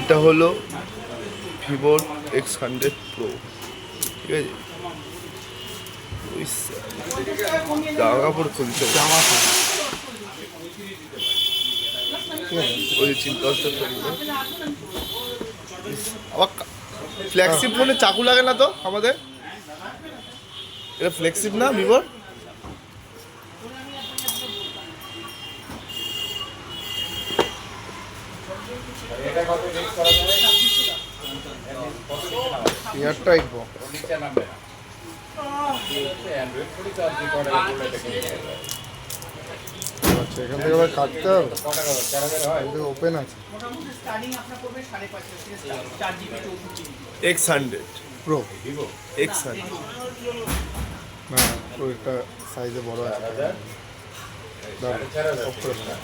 এটা হলো ভিভোর X100 Pro, ঠিক আছে। জামা কাপড় খুলছে, জামা ওই চিন্তা আবার ফ্ল্যাগশিপ ফোনে চাকু লাগে না তো আমাদের? এটা ফ্ল্যাগশিপ না ভিভোর? এয়ারটা আইবো আচ্ছা, এখান থেকে আবার কাটতে হবে, ওপেন আছে। X100 প্রো X100 না, ওইটা সাইজে বড় আছে। দাঁড়াও, অফ করে দাও।